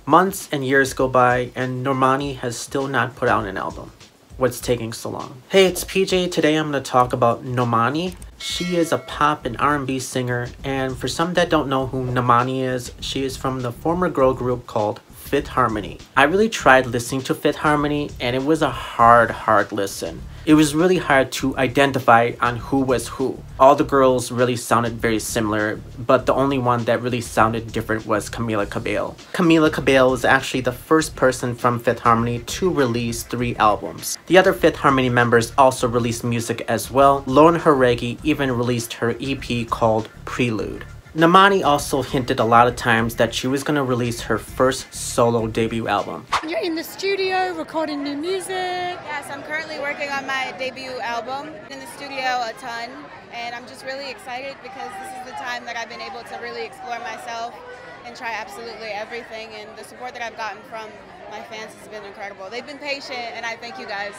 Months and years go by and Normani has still not put out an album. What's taking so long? Hey, it's PJ. Today I'm going to talk about Normani. She is a pop and R&B singer, and for some that don't know who Normani is, she is from the former girl group called Fifth Harmony. I really tried listening to Fifth Harmony and it was a hard listen. It was really hard to identify on who was who. All the girls really sounded very similar, but the only one that really sounded different was Camila Cabello. Camila Cabello is actually the first person from Fifth Harmony to release 3 albums. The other Fifth Harmony members also released music as well. Lauren Haregi even released her EP called Prelude. Normani also hinted a lot of times that she was going to release her first solo debut album. You're in the studio recording new music. Yes, I'm currently working on my debut album. In the studio a ton, and I'm just really excited because this is the time that I've been able to really explore myself and try absolutely everything, and the support that I've gotten from my fans has been incredible. They've been patient, and I thank you guys.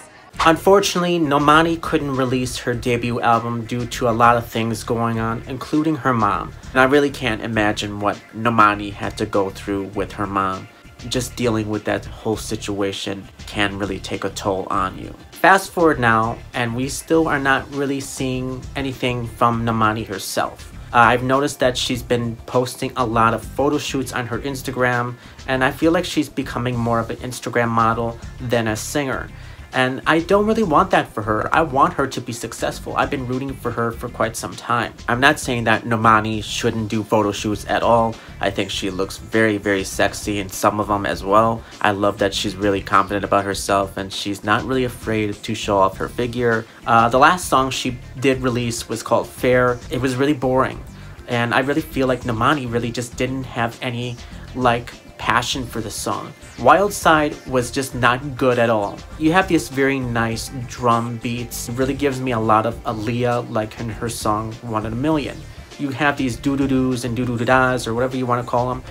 Unfortunately, Normani couldn't release her debut album due to a lot of things going on, including her mom. And I really can't imagine what Normani had to go through with her mom. Just dealing with that whole situation can really take a toll on you. Fast forward now, and we still are not really seeing anything from Normani herself. I've noticed that she's been posting a lot of photo shoots on her Instagram, and I feel like she's becoming more of an Instagram model than a singer. And I don't really want that for her. I want her to be successful. I've been rooting for her for quite some time. I'm not saying that Normani shouldn't do photo shoots at all. I think she looks very sexy in some of them as well. I love that she's really confident about herself and she's not really afraid to show off her figure. The last song she did release was called Fair. It was really boring. And I really feel like Normani really just didn't have any passion for the song. Wild Side was just not good at all. You have these very nice drum beats. It really gives me a lot of Aaliyah, like in her song One in a Million. You have these doo-doo-doos and doo-doo-doo-das or whatever you want to call them.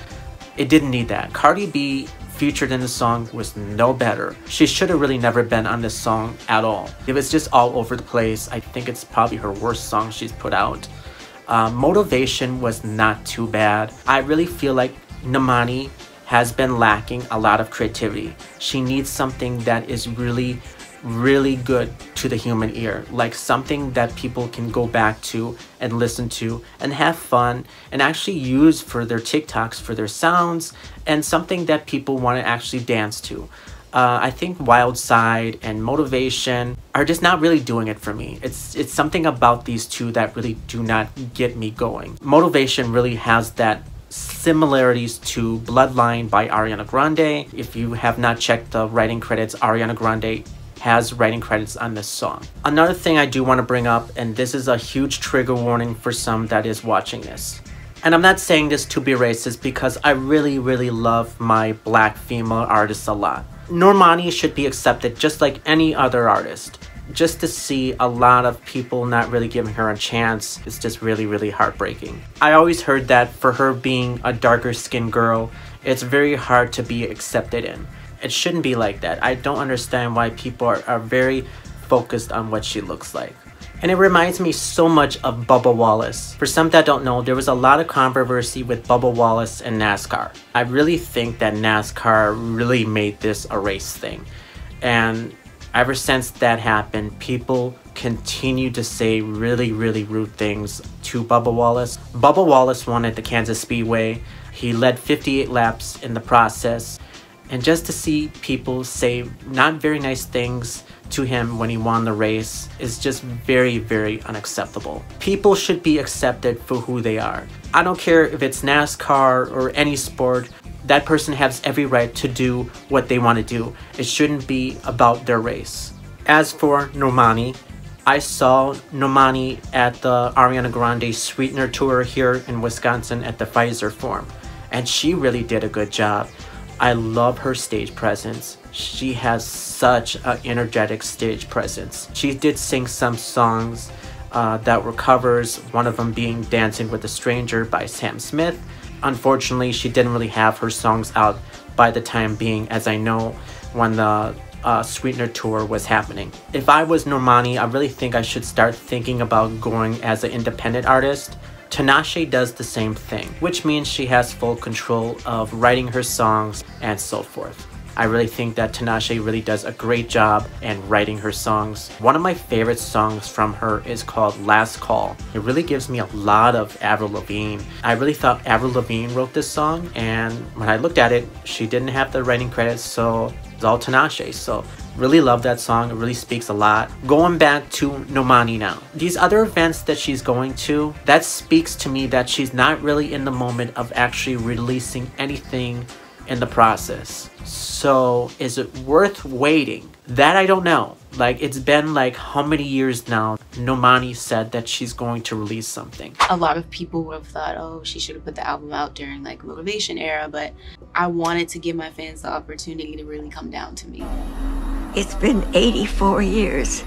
It didn't need that. Cardi B featured in the song was no better. She should have really never been on this song at all. It was just all over the place. I think it's probably her worst song she's put out. Motivation was not too bad. I really feel like Normani has been lacking a lot of creativity. She needs something that is really good to the human ear, like something that people can go back to and listen to and have fun and actually use for their TikToks, for their sounds, and something that people want to actually dance to. I think Wild Side and Motivation are just not really doing it for me. It's something about these two that really do not get me going. Motivation really has that similarities to Bloodline by Ariana Grande. If you have not checked the writing credits, Ariana Grande has writing credits on this song. Another thing I do want to bring up, and this is a huge trigger warning for some that is watching this. And I'm not saying this to be racist because I really love my black female artists a lot. Normani should be accepted just like any other artist. Just to see a lot of people not really giving her a chance is just really heartbreaking. I always heard that for her being a darker skinned girl, it's very hard to be accepted in. It shouldn't be like that. I don't understand why people are very focused on what she looks like. And it reminds me so much of Bubba Wallace. For some that don't know, there was a lot of controversy with Bubba Wallace and NASCAR. I really think that NASCAR really made this a race thing. And ever since that happened, people continue to say really rude things to Bubba Wallace. Bubba Wallace won at the Kansas Speedway. He led 58 laps in the process. And just to see people say not very nice things to him when he won the race is just very unacceptable. People should be accepted for who they are. I don't care if it's NASCAR or any sport. That person has every right to do what they want to do. It shouldn't be about their race. As for Normani, I saw Normani at the Ariana Grande Sweetener Tour here in Wisconsin at the Pfizer Forum, and she really did a good job. I love her stage presence. She has such an energetic stage presence. She did sing some songs that were covers, one of them being Dancing with a Stranger by Sam Smith. Unfortunately, she didn't really have her songs out by the time being, as I know, when the Sweetener Tour was happening. If I was Normani, I really think I should start thinking about going as an independent artist Tinashe does the same thing, which means she has full control of writing her songs and so forth. I really think that Tinashe really does a great job in writing her songs. One of my favorite songs from her is called Last Call. It really gives me a lot of Avril Lavigne. I really thought Avril Lavigne wrote this song, and when I looked at it, she didn't have the writing credits, so it's all Tinashe. So really love that song. It really speaks a lot. Going back to Normani now. These other events that she's going to, that speaks to me that she's not really in the moment of actually releasing anything in the process. So is it worth waiting? That I don't know. Like, it's been like how many years now Normani said that she's going to release something. A lot of people would have thought, oh, she should have put the album out during like Motivation era, but I wanted to give my fans the opportunity to really come down to me. It's been 84 years.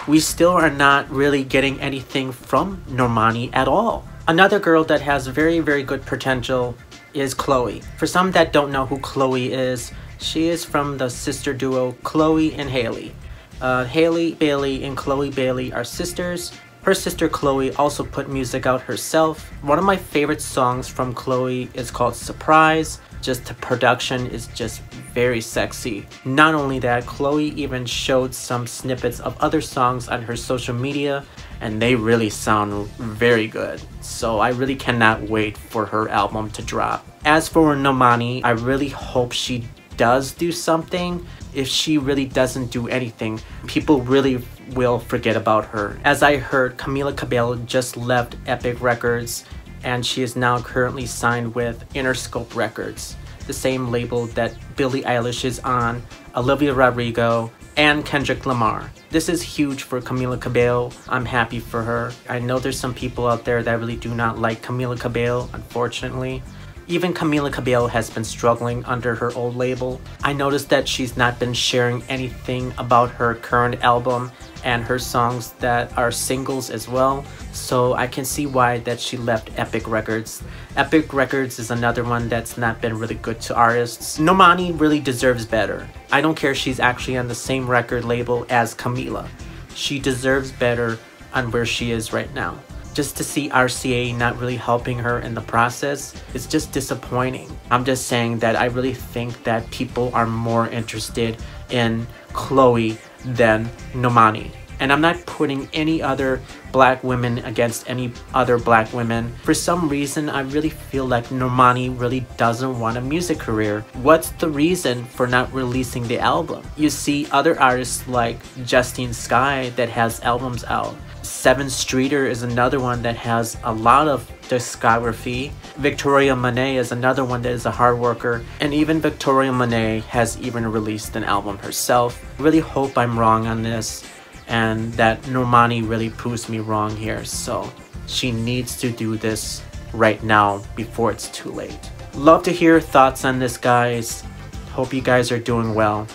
We still are not really getting anything from Normani at all. Another girl that has very, very good potential is Chloe. For some that don't know who Chloe is, she is from the sister duo Chloe and Hailey. Hailey Bailey and Chloe Bailey are sisters. Her sister Chloe also put music out herself. One of my favorite songs from Chloe is called Surprise. Just the production is just very sexy. Not only that, Chloe even showed some snippets of other songs on her social media, and they really sound very good. So I really cannot wait for her album to drop. As for Normani, I really hope she does do something. If she really doesn't do anything, people really will forget about her. As I heard, Camila Cabello just left Epic Records, and she is now currently signed with Interscope Records, the same label that Billie Eilish is on, Olivia Rodrigo, and Kendrick Lamar. This is huge for Camila Cabello. I'm happy for her. I know there's some people out there that really do not like Camila Cabello, unfortunately. Even Camila Cabello has been struggling under her old label. I noticed that she's not been sharing anything about her current album and her songs that are singles as well. So I can see why that she left Epic Records. Epic Records is another one that's not been really good to artists. Normani really deserves better. I don't care if she's actually on the same record label as Camila. She deserves better on where she is right now. Just to see RCA not really helping her in the process, it's just disappointing. I'm just saying that I really think that people are more interested in Chloe than Normani. And I'm not putting any other black women against any other black women. For some reason, I really feel like Normani really doesn't want a music career. What's the reason for not releasing the album? You see other artists like Justine Skye that has albums out. Seven Streeter is another one that has a lot of discography. Victoria Monet is another one that is a hard worker. And even Victoria Monet has even released an album herself. I really hope I'm wrong on this and that Normani really proves me wrong here. So she needs to do this right now before it's too late. Love to hear your thoughts on this, guys. Hope you guys are doing well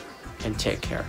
and take care.